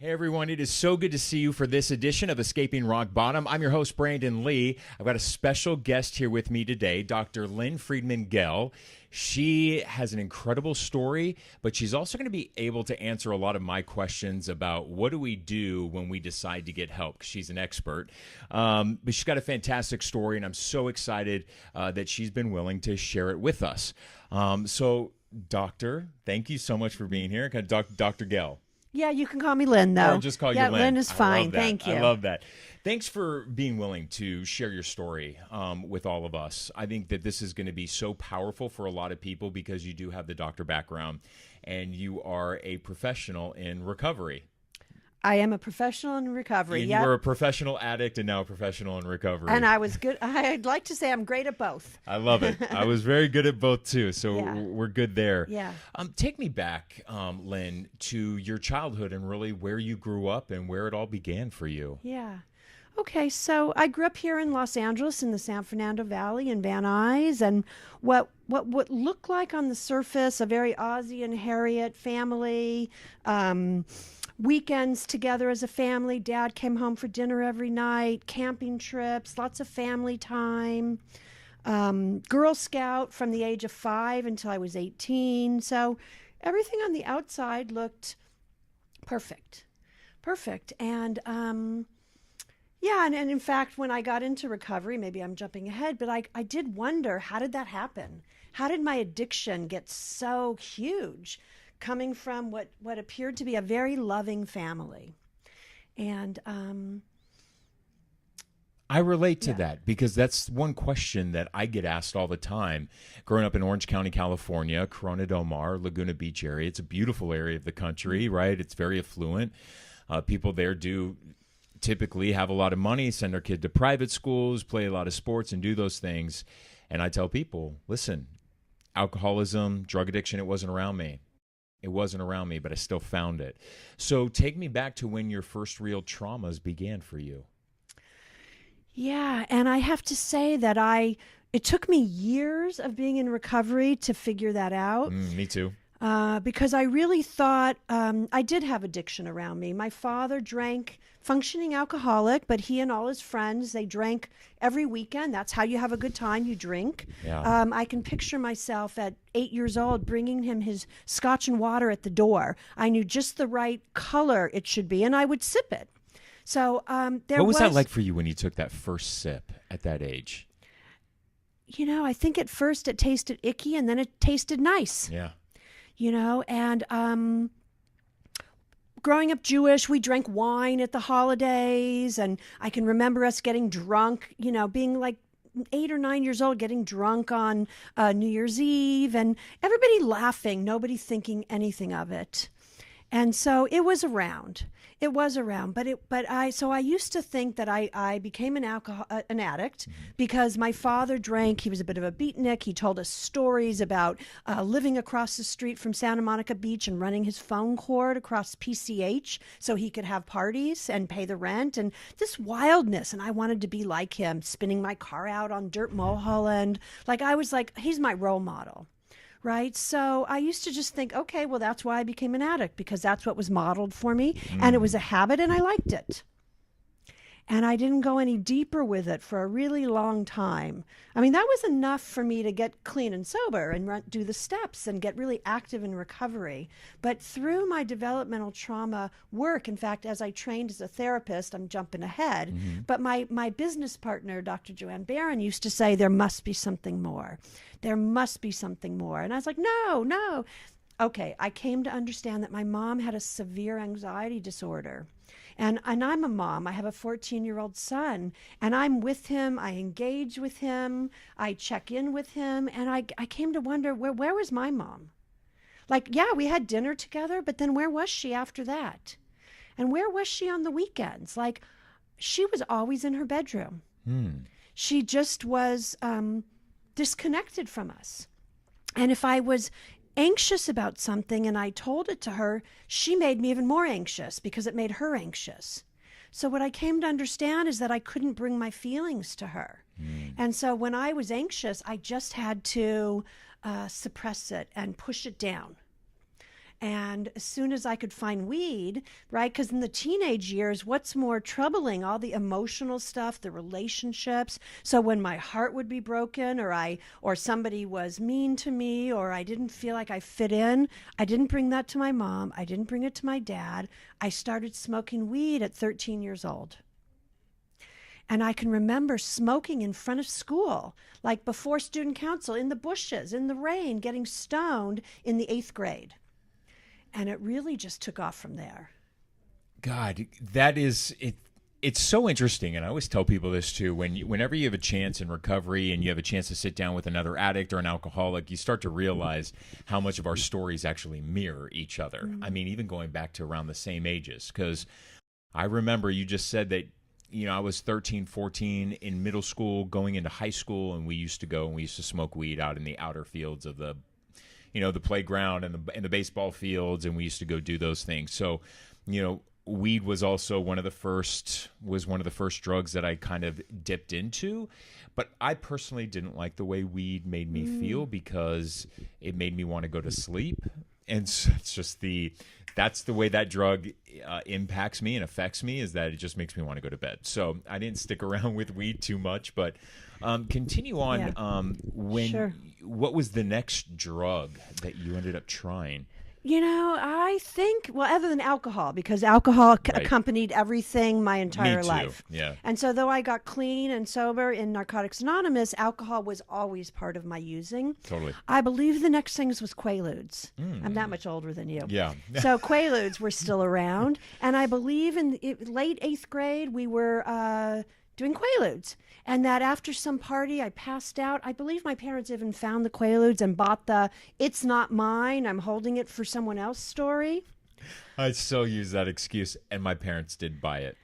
Hey everyone, it is so good to see you for this edition of Escaping Rock Bottom. I'm your host, Brandon Lee. I've got a special guest here with me today, Dr. Lynne Friedman-Gell. She has an incredible story, but she's also going to be able to answer a lot of my questions about what do we do when we decide to get help, 'cause she's an expert. But she's got a fantastic story, and I'm so excited that she's been willing to share it with us. Doctor, thank you so much for being here. Dr. Gell. Yeah, you can call me Lynn, though. Or just call you Lynn. Yeah, Lynn is fine. Thank you. I love that. Thanks for being willing to share your story with all of us. I think that this is going to be so powerful for a lot of people because you do have the doctor background and you are a professional in recovery. I am a professional in recovery. And you were a professional addict and now a professional in recovery. And I was good. I'd like to say I'm great at both. I love it. I was very good at both too, so we're good there. Yeah. Take me back, Lynn, to your childhood and really where you grew up and where it all began for you. Yeah. Okay, so I grew up here in Los Angeles in the San Fernando Valley in Van Nuys, and what looked like on the surface a very Ozzie and Harriet family. Weekends together as a family. Dad came home for dinner every night, camping trips, lots of family time. Girl Scout from the age of 5 until I was 18. So everything on the outside looked perfect. And and in fact, when I got into recovery, maybe I'm jumping ahead, but I did wonder, how did that happen? How did my addiction get so huge? Coming from what appeared to be a very loving family. And I relate to that because that's one question that I get asked all the time. Growing up in Orange County, California, Corona del Mar, Laguna Beach area, it's a beautiful area of the country, right? It's very affluent. People there do typically have a lot of money, send their kid to private schools, play a lot of sports, and do those things. And I tell people, listen, alcoholism, drug addiction, it wasn't around me. It wasn't around me, but I still found it. So take me back to when your first real traumas began for you. Yeah, and I have to say that it took me years of being in recovery to figure that out. Me too. Because I really thought I did have addiction around me. My father drank, functioning alcoholic, but he and all his friends, they drank every weekend. That's how you have a good time, you drink. Yeah. I can picture myself at 8 years old bringing him his scotch and water at the door. I knew just the right color it should be, and I would sip it. So what was that like for you when you took that first sip at that age? You know, I think at first it tasted icky, and then it tasted nice. Yeah. You know, and growing up Jewish, we drank wine at the holidays, and I can remember us getting drunk, you know, being like 8 or 9 years old, getting drunk on New Year's Eve, and everybody laughing, nobody thinking anything of it. And so it was around. So I used to think that I became an addict because my father drank. He was a bit of a beatnik. He told us stories about living across the street from Santa Monica Beach and running his phone cord across PCH so he could have parties and pay the rent and this wildness. And I wanted to be like him, spinning my car out on dirt Mulholland. I was like, he's my role model. Right. So I used to just think, okay, well, that's why I became an addict, because that's what was modeled for me. And it was a habit and I liked it. And I didn't go any deeper with it for a really long time. I mean, that was enough for me to get clean and sober and do the steps and get really active in recovery. But through my developmental trauma work, in fact, as I trained as a therapist, I'm jumping ahead, but my business partner, Dr. Joanne Barron, used to say, there must be something more. There must be something more. And I was like, no. Okay, I came to understand that my mom had a severe anxiety disorder. And I'm a mom. I have a 14-year-old son, and I'm with him. I engage with him. I check in with him. And I came to wonder, where was my mom? We had dinner together, but then where was she after that? And where was she on the weekends? She was always in her bedroom. She just was disconnected from us. And if I was anxious about something and I told it to her, she made me even more anxious because it made her anxious. So what I came to understand is that I couldn't bring my feelings to her. And so when I was anxious, I just had to suppress it and push it down. And as soon as I could find weed, right? Because in the teenage years, what's more troubling? All the emotional stuff, the relationships. So when my heart would be broken, or somebody was mean to me, or I didn't feel like I fit in, I didn't bring that to my mom. I didn't bring it to my dad. I started smoking weed at 13 years old. And I can remember smoking in front of school, like before student council, in the bushes, in the rain, getting stoned in the 8th grade. And it really just took off from there. God, that is it. It's so interesting, and I always tell people this too. Whenever you have a chance in recovery and you have a chance to sit down with another addict or an alcoholic, you start to realize how much of our stories actually mirror each other. Mm-hmm. I mean, even going back to around the same ages, because I remember you just said that, I was 13, 14 in middle school, going into high school, and we used to smoke weed out in the outer fields of the playground and the baseball fields, and we used to go do those things. So, weed was also one of the first drugs that I kind of dipped into. But I personally didn't like the way weed made me feel, because it made me want to go to sleep. And so that's the way that drug impacts me and affects me, is that it just makes me want to go to bed. So I didn't stick around with weed too much, but continue on. Yeah. Sure. What was the next drug that you ended up trying? I think, other than alcohol, because alcohol accompanied everything my entire Me too. life. Yeah. And so though I got clean and sober in Narcotics Anonymous, alcohol was always part of my using. Totally. I believe the next things was Quaaludes. I'm that much older than you. Yeah. So Quaaludes were still around. And I believe in late 8th grade, we were doing Quaaludes. And that after some party, I passed out. I believe my parents even found the Quaaludes and bought the "it's not mine, I'm holding it for someone else" story. I still use that excuse, and my parents did buy it.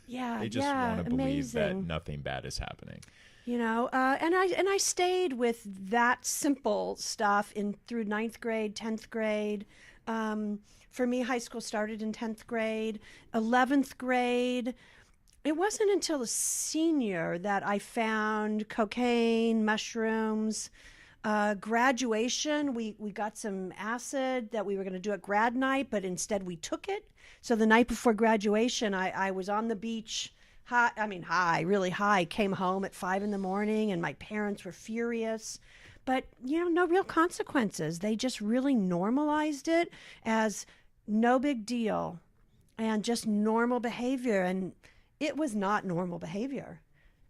Yeah, they just want to believe that nothing bad is happening. And I stayed with that simple stuff through 9th grade, 10th grade. For me, high school started in 10th grade, 11th grade. It wasn't until a senior that I found cocaine, mushrooms. Graduation, we got some acid that we were going to do at grad night, but instead we took it. So the night before graduation, I was on the beach, really high, came home at 5 a.m, and my parents were furious. But, no real consequences. They just really normalized it as no big deal and just normal behavior. And it was not normal behavior.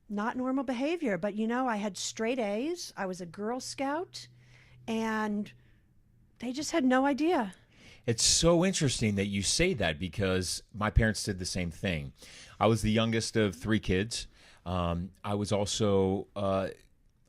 Not normal behavior. But, I had straight A's. I was a Girl Scout. And they just had no idea. It's so interesting that you say that, because my parents did the same thing. I was the youngest of 3 kids. I was also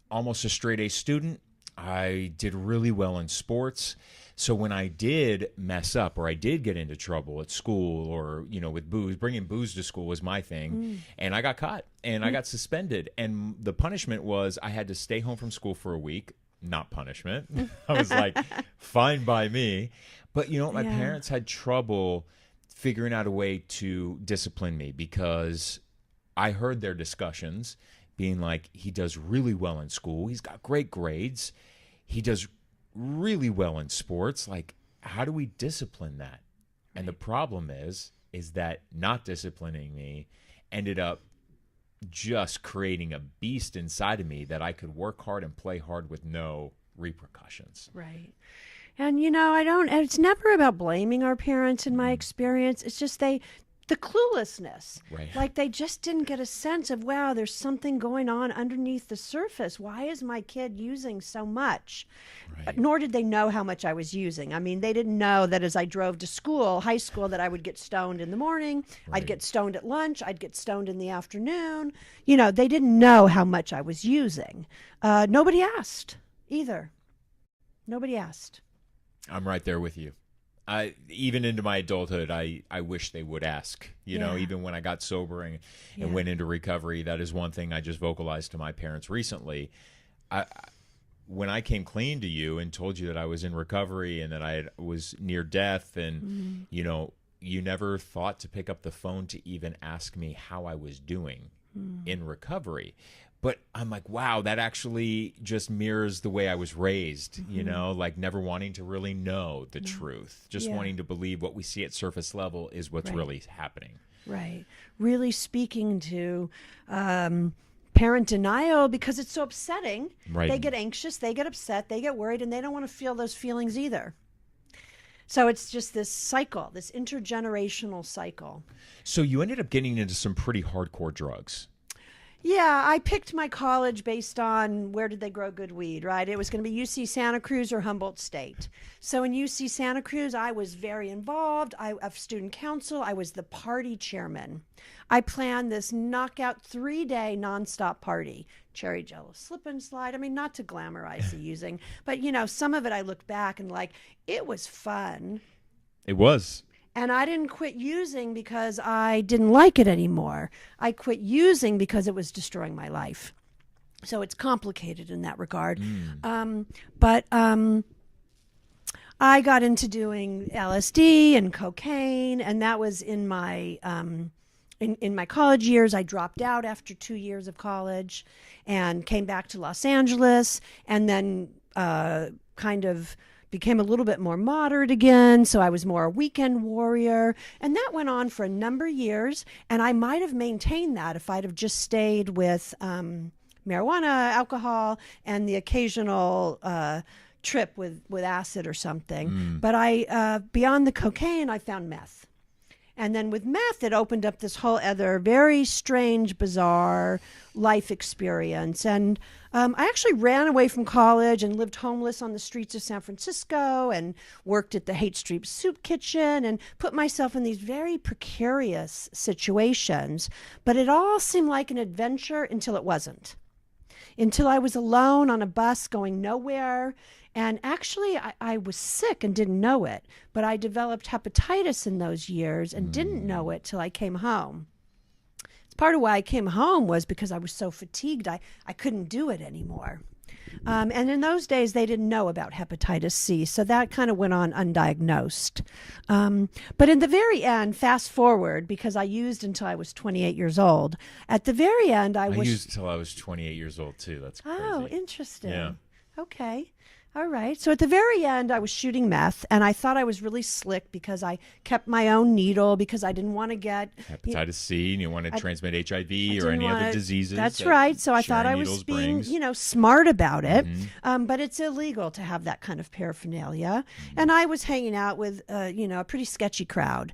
almost a straight A student. I did really well in sports. So when I did mess up, or I did get into trouble at school, or, with booze, bringing booze to school was my thing. And I got caught and I got suspended. And the punishment was I had to stay home from school for a week. Not punishment. I was like, fine by me. But my parents had trouble figuring out a way to discipline me, because I heard their discussions being like, he does really well in school. He's got great grades. He does really well in sports. Like, how do we discipline that? And the problem is that not disciplining me ended up just creating a beast inside of me that I could work hard and play hard with no repercussions. Right. And, it's never about blaming our parents in my experience. It's just the cluelessness. Right. Like, they just didn't get a sense of, wow, there's something going on underneath the surface. Why is my kid using so much? Right. Nor did they know how much I was using. I mean, they didn't know that as I drove to high school, that I would get stoned in the morning. Right. I'd get stoned at lunch. I'd get stoned in the afternoon. They didn't know how much I was using. Nobody asked either. Nobody asked. I'm right there with you. Even into my adulthood, I wish they would ask, even when I got sober and went into recovery. That is one thing I just vocalized to my parents recently. When I came clean to you and told you that I was in recovery and that I was near death, and, you never thought to pick up the phone to even ask me how I was doing in recovery. But I'm like, wow, that actually just mirrors the way I was raised, you know, like never wanting to really know the truth, just wanting to believe what we see at surface level is what's really happening. Right. Really speaking to parent denial because it's so upsetting. Right. They get anxious, they get upset, they get worried, and they don't want to feel those feelings either. So it's just this cycle, this intergenerational cycle. So you ended up getting into some pretty hardcore drugs. Yeah, I picked my college based on where did they grow good weed, right? It was going to be UC Santa Cruz or Humboldt State. So in UC Santa Cruz, I was very involved. I of student council. I was the party chairman. I planned this knockout 3-day nonstop party. Cherry Jello slip and slide. I mean, not to glamorize the using, but you know, some of it I look back and like, it was fun. It was. And I didn't quit using because I didn't like it anymore. I quit using because it was destroying my life. So it's complicated in that regard. But I got into doing LSD and cocaine, and that was in my in my college years. I dropped out after 2 years of college and came back to Los Angeles, and then kind of became a little bit more moderate again. So I was more a weekend warrior. And that went on for a number of years. And I might have maintained that if I'd have just stayed with marijuana, alcohol, and the occasional trip with acid or something. But I beyond the cocaine, I found meth. And then with meth, it opened up this whole other very strange, bizarre life experience. And I actually ran away from college and lived homeless on the streets of San Francisco and worked at the Haight Street Soup Kitchen and put myself in these very precarious situations. But it all seemed like an adventure until it wasn't. Until I was alone on a bus going nowhere. And actually, I was sick and didn't know it. But I developed hepatitis in those years and didn't know it till I came home. Part of why I came home was because I was so fatigued, I couldn't do it anymore. And in those days, they didn't know about hepatitis C, so that kind of went on undiagnosed. But in the very end, fast forward, because I used until I was 28 years old. At the very end, I used until I was 28 years old, too. That's crazy. Oh, interesting. Yeah. Okay. All right. So at the very end, I was shooting meth, and I thought I was really slick because I kept my own needle because I didn't want to get hepatitis C, and you want to transmit HIV or any other diseases. That's right. So I thought I was being, smart about it. But it's illegal to have that kind of paraphernalia. And I was hanging out with, a pretty sketchy crowd.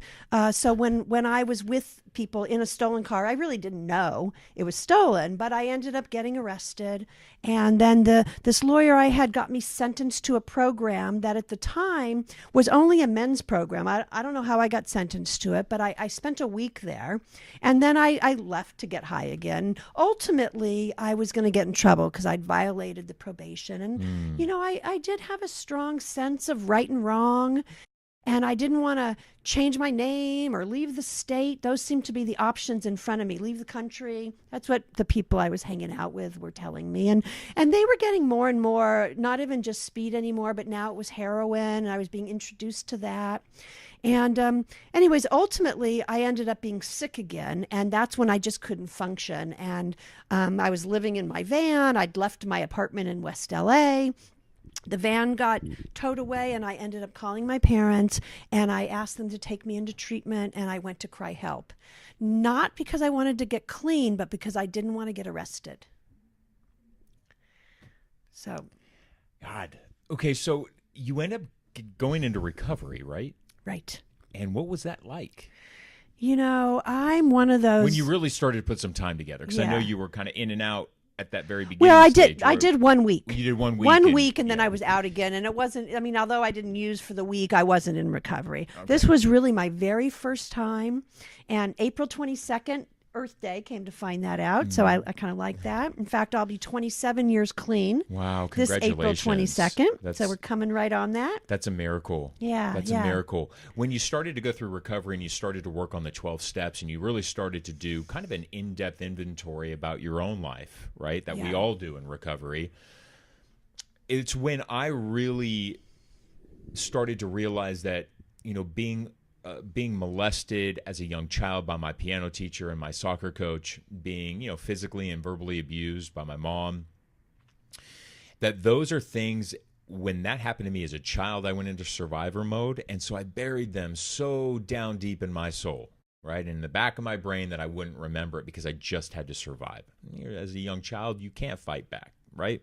So when I was with people in a stolen car, I really didn't know it was stolen, but I ended up getting arrested. And then this lawyer I had got me sentenced to a program that at the time was only a men's program. I don't know how I got sentenced to it, but I spent a week there. And then I left to get high again. Ultimately, I was going to get in trouble because I'd violated the probation. And, I did have a strong sense of right and wrong. And I didn't want to change my name or leave the state. Those seemed to be the options in front of me. Leave the country. That's what the people I was hanging out with were telling me. And they were getting more and more, not even just speed anymore, but now it was heroin. And I was being introduced to that. And anyways, ultimately, I ended up being sick again. And that's when I just couldn't function. And I was living in my van. I'd left my apartment in West LA. The van got towed away, and I ended up calling my parents, and I asked them to take me into treatment, and I went to cry help. Not because I wanted to get clean, but because I didn't want to get arrested. So. God. Okay, so you end up going into recovery, right? Right. And what was that like? I'm one of those. When you really started to put some time together, because I know you were kind of in and out at that very beginning. Well, stage, I did 1 week. You did 1 week. 1 week, and then I was out again. And it wasn't, although I didn't use for the week, I wasn't in recovery. Okay. This was really my very first time. And April 22nd, Earth Day, came to find that out. So I kind of like that. In fact, I'll be 27 years clean. Wow, congratulations. This April 22nd. So we're coming right on that. That's a miracle. Yeah. That's a miracle. When you started to go through recovery and you started to work on the 12 steps and you really started to do kind of an in-depth inventory about your own life, right? That we all do in recovery. It's when I really started to realize that, being being molested as a young child by my piano teacher and my soccer coach, being, physically and verbally abused by my mom, that those are things, when that happened to me as a child, I went into survivor mode. And so I buried them so down deep in my soul, right? In the back of my brain, that I wouldn't remember it because I just had to survive. As a young child, you can't fight back, right?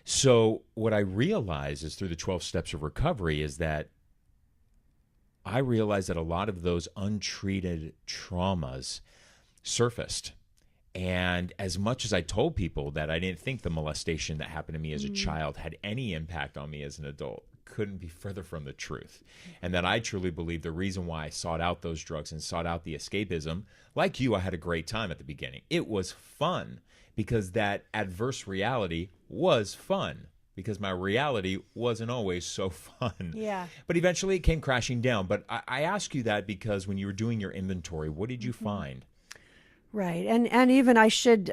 So what I realized is through the 12 steps of recovery is that I realized that a lot of those untreated traumas surfaced. And as much as I told people that I didn't think the molestation that happened to me as a child had any impact on me as an adult, couldn't be further from the truth. And that I truly believe the reason why I sought out those drugs and sought out the escapism, like you, I had a great time at the beginning. It was fun because that adverse reality was fun. Because my reality wasn't always so fun. Yeah. But eventually it came crashing down. But I ask you that because when you were doing your inventory, what did you find? Right. And even I should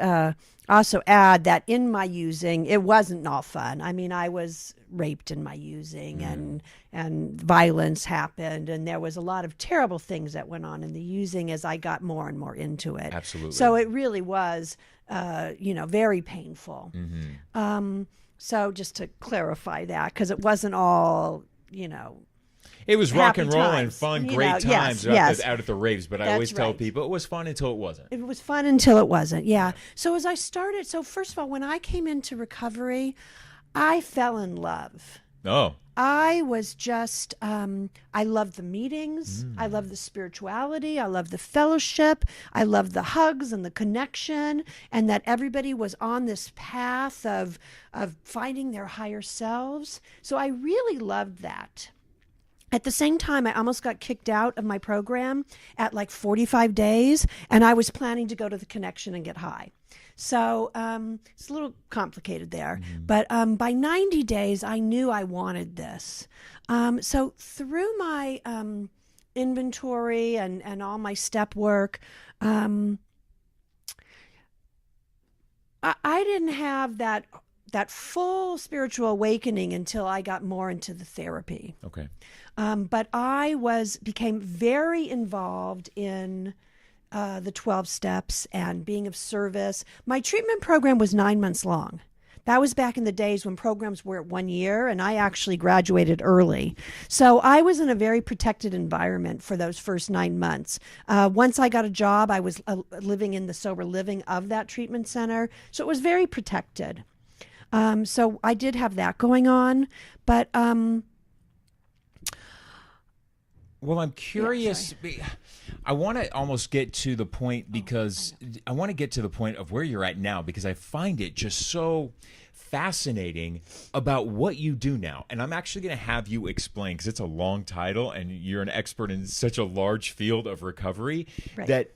also add that in my using, it wasn't all fun. I mean, I was raped in my using and violence happened. And there was a lot of terrible things that went on in the using as I got more and more into it. Absolutely. So it really was, very painful. So just to clarify that, because it wasn't all, it was rock and roll and times, fun, great times yes. out at the raves. But I always tell people it was fun until it wasn't. It was fun until it wasn't, yeah. So as I started, first of all, when I came into recovery, I fell in love. Oh. I was just, I loved the meetings. I loved the spirituality. I loved the fellowship. I loved the hugs and the connection, and that everybody was on this path of finding their higher selves. So I really loved that. At the same time, I almost got kicked out of my program at like 45 days, and I was planning to go to the connection and get high. So it's a little complicated there. But by 90 days, I knew I wanted this. So through my inventory and all my step work, I didn't have that full spiritual awakening until I got more into the therapy. Okay. But I became very involved in the 12 steps and being of service. My treatment program was 9 months long. That was back in the days when programs were at 1 year, and I actually graduated early. So I was in a very protected environment for those first 9 months. Once I got a job, I was living in the sober living of that treatment center. So it was very protected. So I did have that going on, but well, I'm curious. I want to almost get to the point because I want to get to the point of where you're at now, because I find it just so fascinating about what you do now. And I'm actually going to have you explain, because it's a long title and you're an expert in such a large field of recovery, that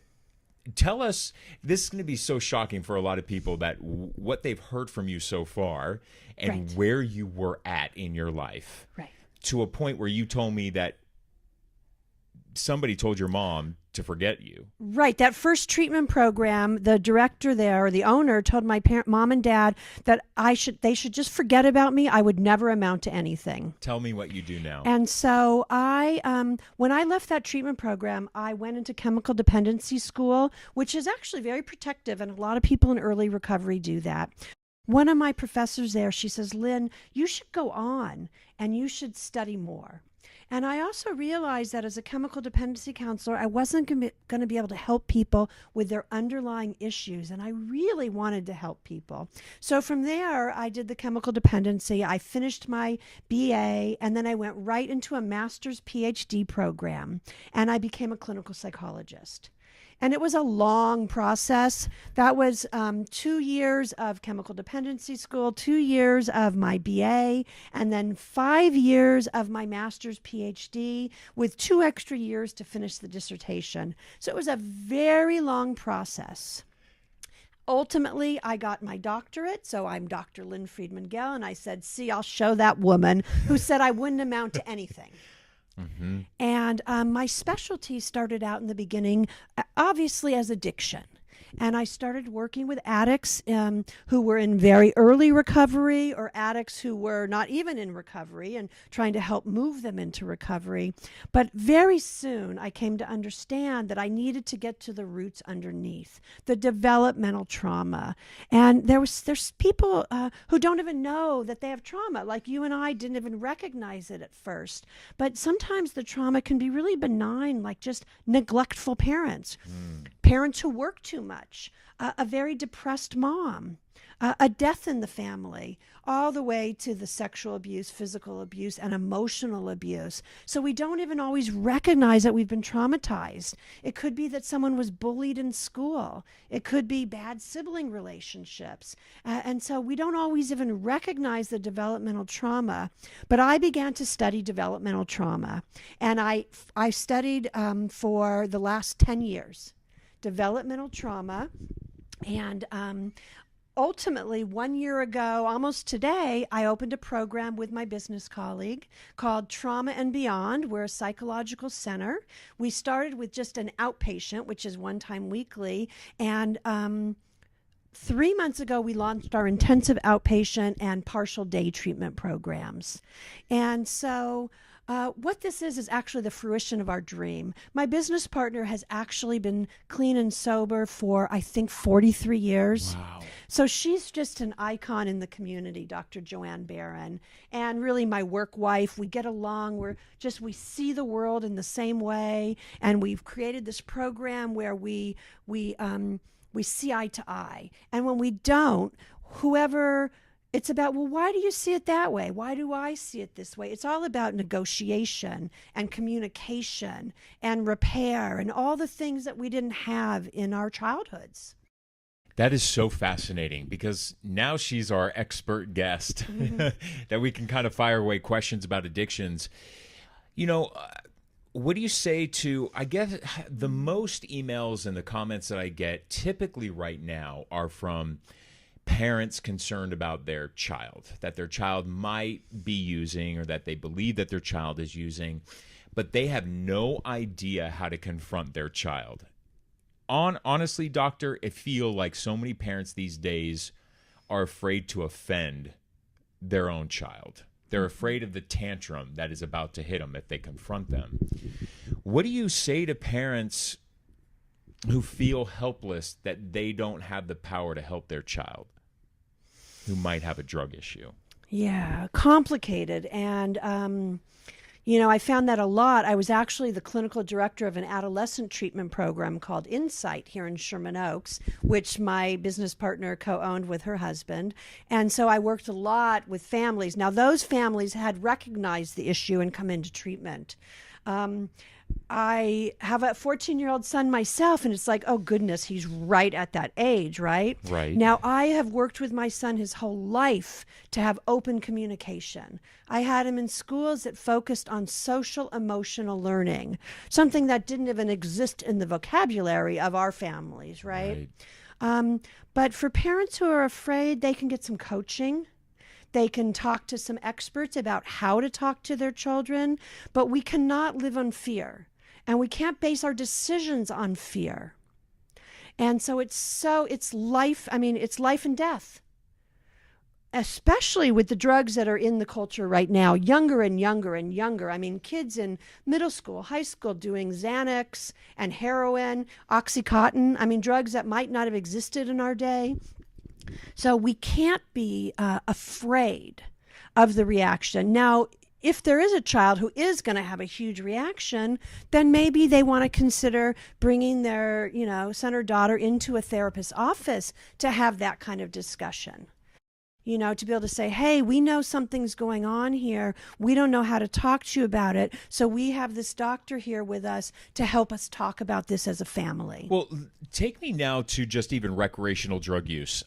tell us, this is going to be so shocking for a lot of people, that what they've heard from you so far and where you were at in your life, to a point where you told me that somebody told your mom to forget you. Right. That first treatment program, the director there, or the owner, told my mom and dad that they should just forget about me. I would never amount to anything. Tell me what you do now. And so when I left that treatment program, I went into chemical dependency school, which is actually very protective, and a lot of people in early recovery do that. One of my professors there, she says, "Lynn, you should go on and you should study more." And I also realized that as a chemical dependency counselor, I wasn't going to be able to help people with their underlying issues. And I really wanted to help people. So from there, I did the chemical dependency. I finished my BA, and then I went right into a master's PhD program. And I became a clinical psychologist. And it was a long process. That was 2 years of chemical dependency school, 2 years of my BA, and then 5 years of my master's PhD, with 2 extra years to finish the dissertation. So it was a very long process. Ultimately, I got my doctorate, so I'm Dr. Lynne Friedman-Gell, and I said, "See, I'll show that woman who said I wouldn't amount to anything." And my specialty started out in the beginning, obviously, as addiction. and I started working with addicts who were in very early recovery, or addicts who were not even in recovery, and trying to help move them into recovery. But very soon I came to understand that I needed to get to the roots underneath, the developmental trauma. And there's people who don't even know that they have trauma, like you and I didn't even recognize it at first. But sometimes the trauma can be really benign, like just neglectful parents, parents who work too much, a very depressed mom, a death in the family, all the way to the sexual abuse, physical abuse, and emotional abuse. So we don't even always recognize that we've been traumatized. It could be that someone was bullied in school. It could be bad sibling relationships. And so we don't always even recognize the developmental trauma. But I began to study developmental trauma, and I studied for the last 10 years developmental trauma. And ultimately, 1 year ago, almost today, I opened a program with my business colleague called Trauma and Beyond. We're a psychological center. We started with just an outpatient, which is one time weekly. And 3 months ago, we launched our intensive outpatient and partial day treatment programs. And so what this is actually the fruition of our dream. My business partner has actually been clean and sober for, I think, 43 years. Wow. So she's just an icon in the community, Dr. Joanne Barron, and really my work wife. We get along. We see the world in the same way, and we've created this program where we see eye to eye. And when we don't, it's about, well, why do you see it that way? Why do I see it this way? It's all about negotiation and communication and repair and all the things that we didn't have in our childhoods. That is so fascinating, because now she's our expert guest that we can kind of fire away questions about addictions. What do you say to, I guess, the most emails and the comments that I get typically right now are from parents concerned about their child, that their child might be using, or that they believe that their child is using, but they have no idea how to confront their child. Honestly, doctor, I feel like so many parents these days are afraid to offend their own child. They're afraid of the tantrum that is about to hit them if they confront them. What do you say to parents who feel helpless that they don't have the power to help their child who might have a drug issue? Yeah, complicated. And, I found that a lot. I was actually the clinical director of an adolescent treatment program called Insight here in Sherman Oaks, which my business partner co-owned with her husband. And so I worked a lot with families. Now, those families had recognized the issue and come into treatment. I have a 14-year-old son myself, and it's like, oh, goodness, he's right at that age, right? Right. Now, I have worked with my son his whole life to have open communication. I had him in schools that focused on social emotional learning, something that didn't even exist in the vocabulary of our families, right? But for parents who are afraid, they can get some coaching. They can talk to some experts about how to talk to their children, but we cannot live on fear, and we can't base our decisions on fear. And so it's life and death, especially with the drugs that are in the culture right now, younger and younger and younger. I mean, kids in middle school, high school doing Xanax and heroin, Oxycontin, drugs that might not have existed in our day. So we can't be afraid of the reaction. Now, if there is a child who is going to have a huge reaction, then maybe they want to consider bringing their, son or daughter into a therapist's office to have that kind of discussion. To be able to say, hey, we know something's going on here. We don't know how to talk to you about it. So we have this doctor here with us to help us talk about this as a family. Well, take me now to just even recreational drug use.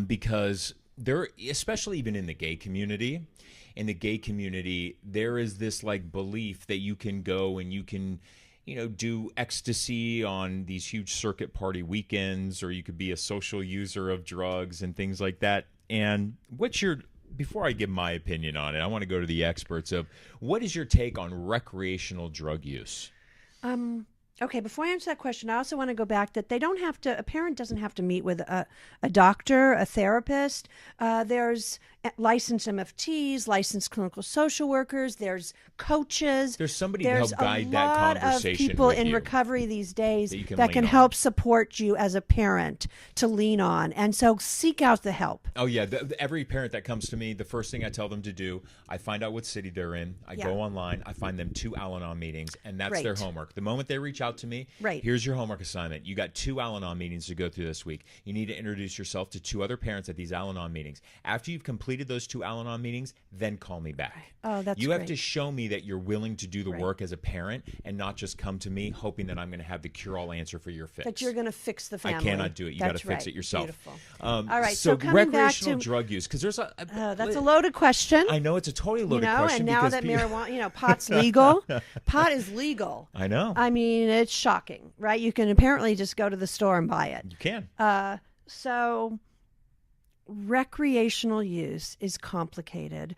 Because there, especially even in the gay community, there is this belief that you can go and you can, do ecstasy on these huge circuit party weekends, or you could be a social user of drugs and things like that. And before I give my opinion on it, I want to go to the experts of what is your take on recreational drug use? Okay, before I answer that question, I also want to go back that a parent doesn't have to meet with a doctor, a therapist. There's licensed MFTs, licensed clinical social workers, there's coaches. There's somebody to help guide that There's a lot of conversation people with in you recovery these days that you can that lean can on. help support you as a parent to lean on. And so seek out the help. Oh, yeah. Every parent that comes to me, the first thing I tell them to do, I find out what city they're in. I go online. I find them 2 Al-Anon meetings, and that's their homework. The moment they reach out to me, here's your homework assignment. You got 2 Al-Anon meetings to go through this week. You need to introduce yourself to 2 other parents at these Al-Anon meetings. After you've completed those 2 Al-Anon meetings, then call me back. Oh, that's You great. have to show me that you're willing to do the work as a parent and not just come to me hoping that I'm going to have the cure-all answer for your fix. That you're going to fix the family. I cannot do it. You got to fix it yourself. Beautiful. All right. So coming recreational back to, drug use, because there's that's a loaded question. I know it's a totally loaded question. And now that marijuana, pot's legal. Pot is legal. I know. I mean, it's shocking, right? You can apparently just go to the store and buy it. You can. So recreational use is complicated.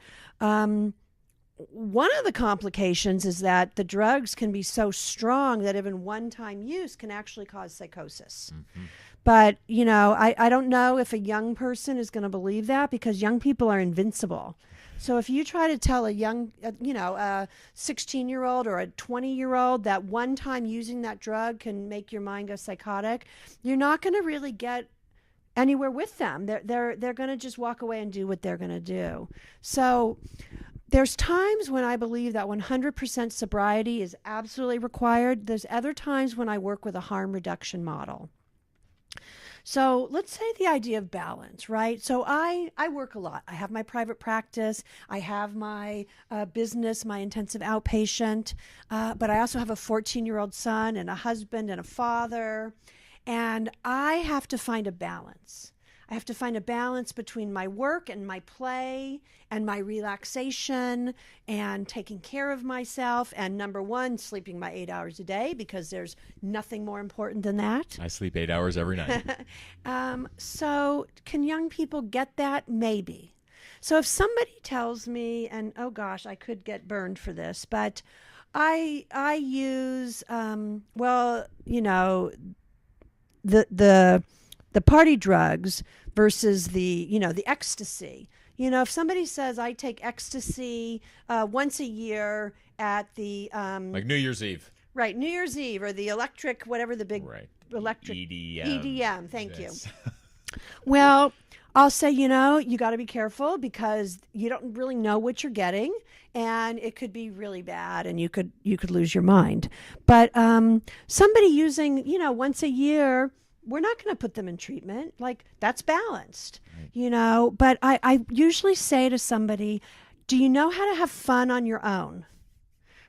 One of the complications is that the drugs can be so strong that even one-time use can actually cause psychosis. Mm-hmm. But, I don't know if a young person is going to believe that, because young people are invincible. So if you try to tell a young, a 16-year-old or a 20-year-old that one time using that drug can make your mind go psychotic, you're not going to really get anywhere with them. They're going to just walk away and do what they're going to do. So there's times when I believe that 100% sobriety is absolutely required. There's other times when I work with a harm reduction model. So let's say the idea of balance, right? So I work a lot. I have my private practice. I have my business, my intensive outpatient. But I also have a 14-year-old son and a husband and a father. And I have to find a balance. I have to find a balance between my work and my play and my relaxation and taking care of myself. And number one, sleeping my 8 hours a day, because there's nothing more important than that. I sleep 8 hours every night. So can young people get that? Maybe. So if somebody tells me, and oh gosh, I could get burned for this, but I use, the party drugs versus the ecstasy. If somebody says I take ecstasy once a year at the like New Year's Eve. Right, New Year's Eve, or the electric, whatever the big electric EDM. EDM, thank you. Well, I'll say, you got to be careful, because you don't really know what you're getting, and it could be really bad, and you could lose your mind. But somebody using, once a year, we're not going to put them in treatment. Like, that's balanced, right. But I usually say to somebody, do you know how to have fun on your own?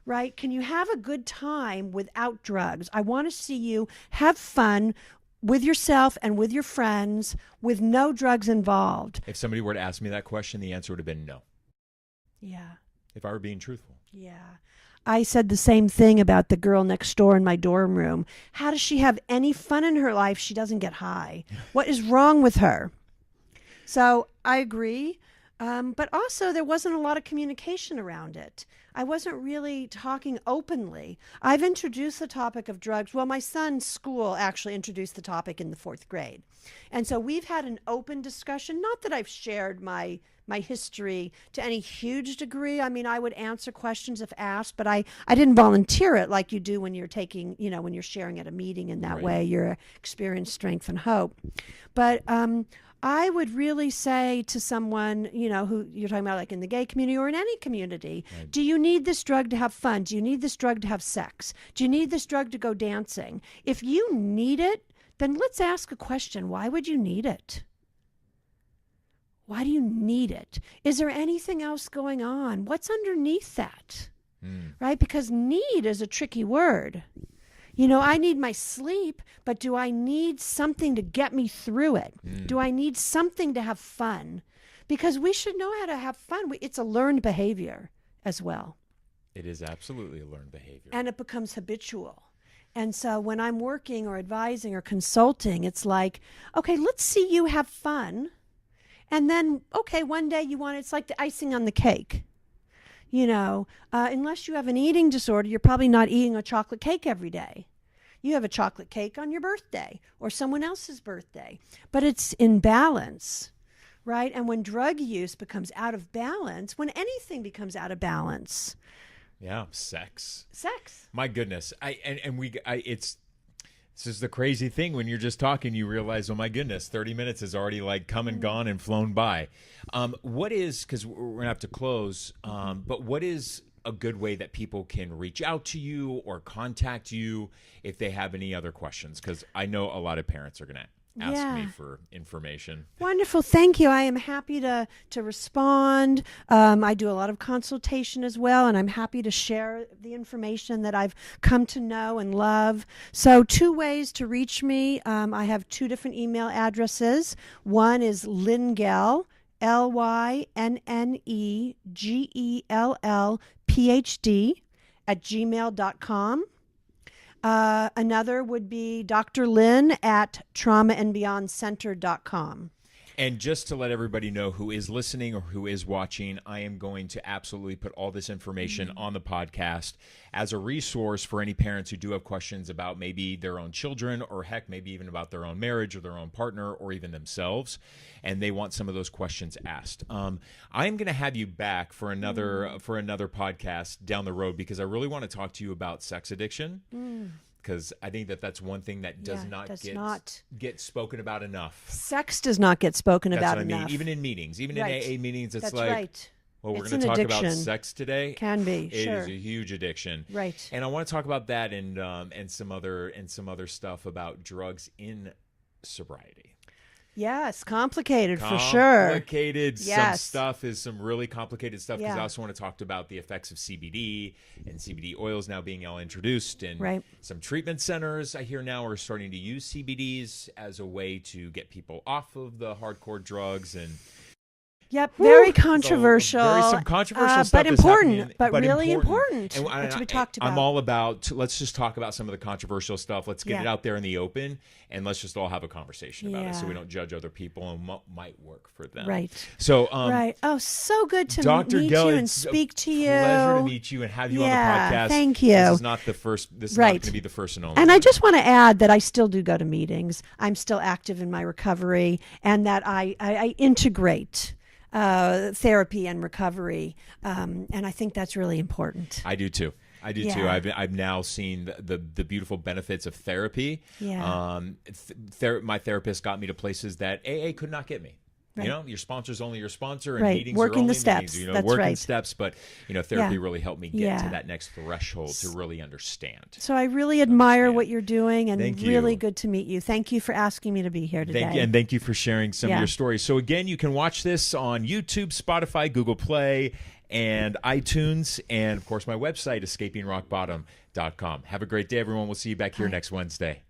Right? Can you have a good time without drugs? I want to see you have fun with yourself and with your friends with no drugs involved. If somebody were to ask me that question, the answer would have been no. Yeah. If I were being truthful. Yeah. I said the same thing about the girl next door in my dorm room. How does she have any fun in her life? She doesn't get high. What is wrong with her? So I agree. But also there wasn't a lot of communication around it. I wasn't really talking openly. I've introduced the topic of drugs. Well, my son's school actually introduced the topic in the 4th grade. And so we've had an open discussion. Not that I've shared my history to any huge degree. I mean, I would answer questions if asked, but I didn't volunteer it like you do when you're taking, when you're sharing at a meeting in that way, your experience, strength, and hope. But I would really say to someone, who you're talking about, like in the gay community or in any community, right. Do you need this drug to have fun? Do you need this drug to have sex? Do you need this drug to go dancing? If you need it, then let's ask a question. Why would you need it? Why do you need it? Is there anything else going on? What's underneath that? Right? Because need is a tricky word. I need my sleep, but do I need something to get me through it? Do I need something to have fun? Because we should know how to have fun. It's a learned behavior as well. It is absolutely a learned behavior. And it becomes habitual. And so when I'm working or advising or consulting, it's like, okay, let's see you have fun. And then, okay, one day it's like the icing on the cake. Unless you have an eating disorder, you're probably not eating a chocolate cake every day. You have a chocolate cake on your birthday or someone else's birthday, but it's in balance, right? And when drug use becomes out of balance, when anything becomes out of balance. Yeah, sex. Sex. My goodness. This is the crazy thing when you're just talking, you realize, oh my goodness, 30 minutes has already like come and gone and flown by. What is, because we're gonna have to close, but what is a good way that people can reach out to you or contact you if they have any other questions? Because I know a lot of parents are gonna ask me for information. Wonderful. Thank you. I am happy to respond. I do a lot of consultation as well, and I'm happy to share the information that I've come to know and love. So 2 ways to reach me. I have 2 different email addresses. One is Lynne-Gell, LYNNEGELL @gmail.com. Another would be Dr. Lynn at traumaandbeyondcenter.com. And just to let everybody know who is listening or who is watching, I am going to absolutely put all this information on the podcast as a resource for any parents who do have questions about maybe their own children or heck, maybe even about their own marriage or their own partner or even themselves, and they want some of those questions asked. I'm going to have you back for another podcast down the road because I really want to talk to you about sex addiction. Because I think that's one thing that does not get spoken about enough. Sex does not get spoken about enough. Enough. Even in meetings, even in AA meetings, it's that's like, right. Well, we're going to talk about sex today. Can be, It sure. is a huge addiction, right? And I want to talk about that and some other stuff about drugs in sobriety. Yes, complicated for sure. Complicated. Yes. Some really complicated stuff because I also want to talk about the effects of CBD and CBD oils now being all introduced. And some treatment centers I hear now are starting to use CBDs as a way to get people off of the hardcore drugs and Yep, very controversial. Some controversial stuff but important, but really important. And which we talked about. I'm all about, let's just talk about some of the controversial stuff. Let's get it out there in the open, and let's just all have a conversation about it so we don't judge other people and what might work for them. Right. So, right. Oh, so good to Dr. meet Gell, you and speak to you. Pleasure to meet you and have you on the podcast. Thank you. This is not the first. This is not going to be the first and only. And I just want to add that I still do go to meetings. I'm still active in my recovery, and that I integrate therapy and recovery, and I think that's really important. I do too. I've now seen the beautiful benefits of therapy. My therapist got me to places that AA could not get me. Right. You know, your sponsor's only your sponsor, and meetings working are only the steps. Meetings, you know, That's working right. steps. But therapy really helped me get to that next threshold to really understand. So I really admire what you're doing, and really good to meet you. Thank you for asking me to be here today. Thank you for sharing some of your stories. So again, you can watch this on YouTube, Spotify, Google Play, and iTunes, and of course my website, escapingrockbottom.com. Have a great day, everyone. We'll see you back here next Wednesday.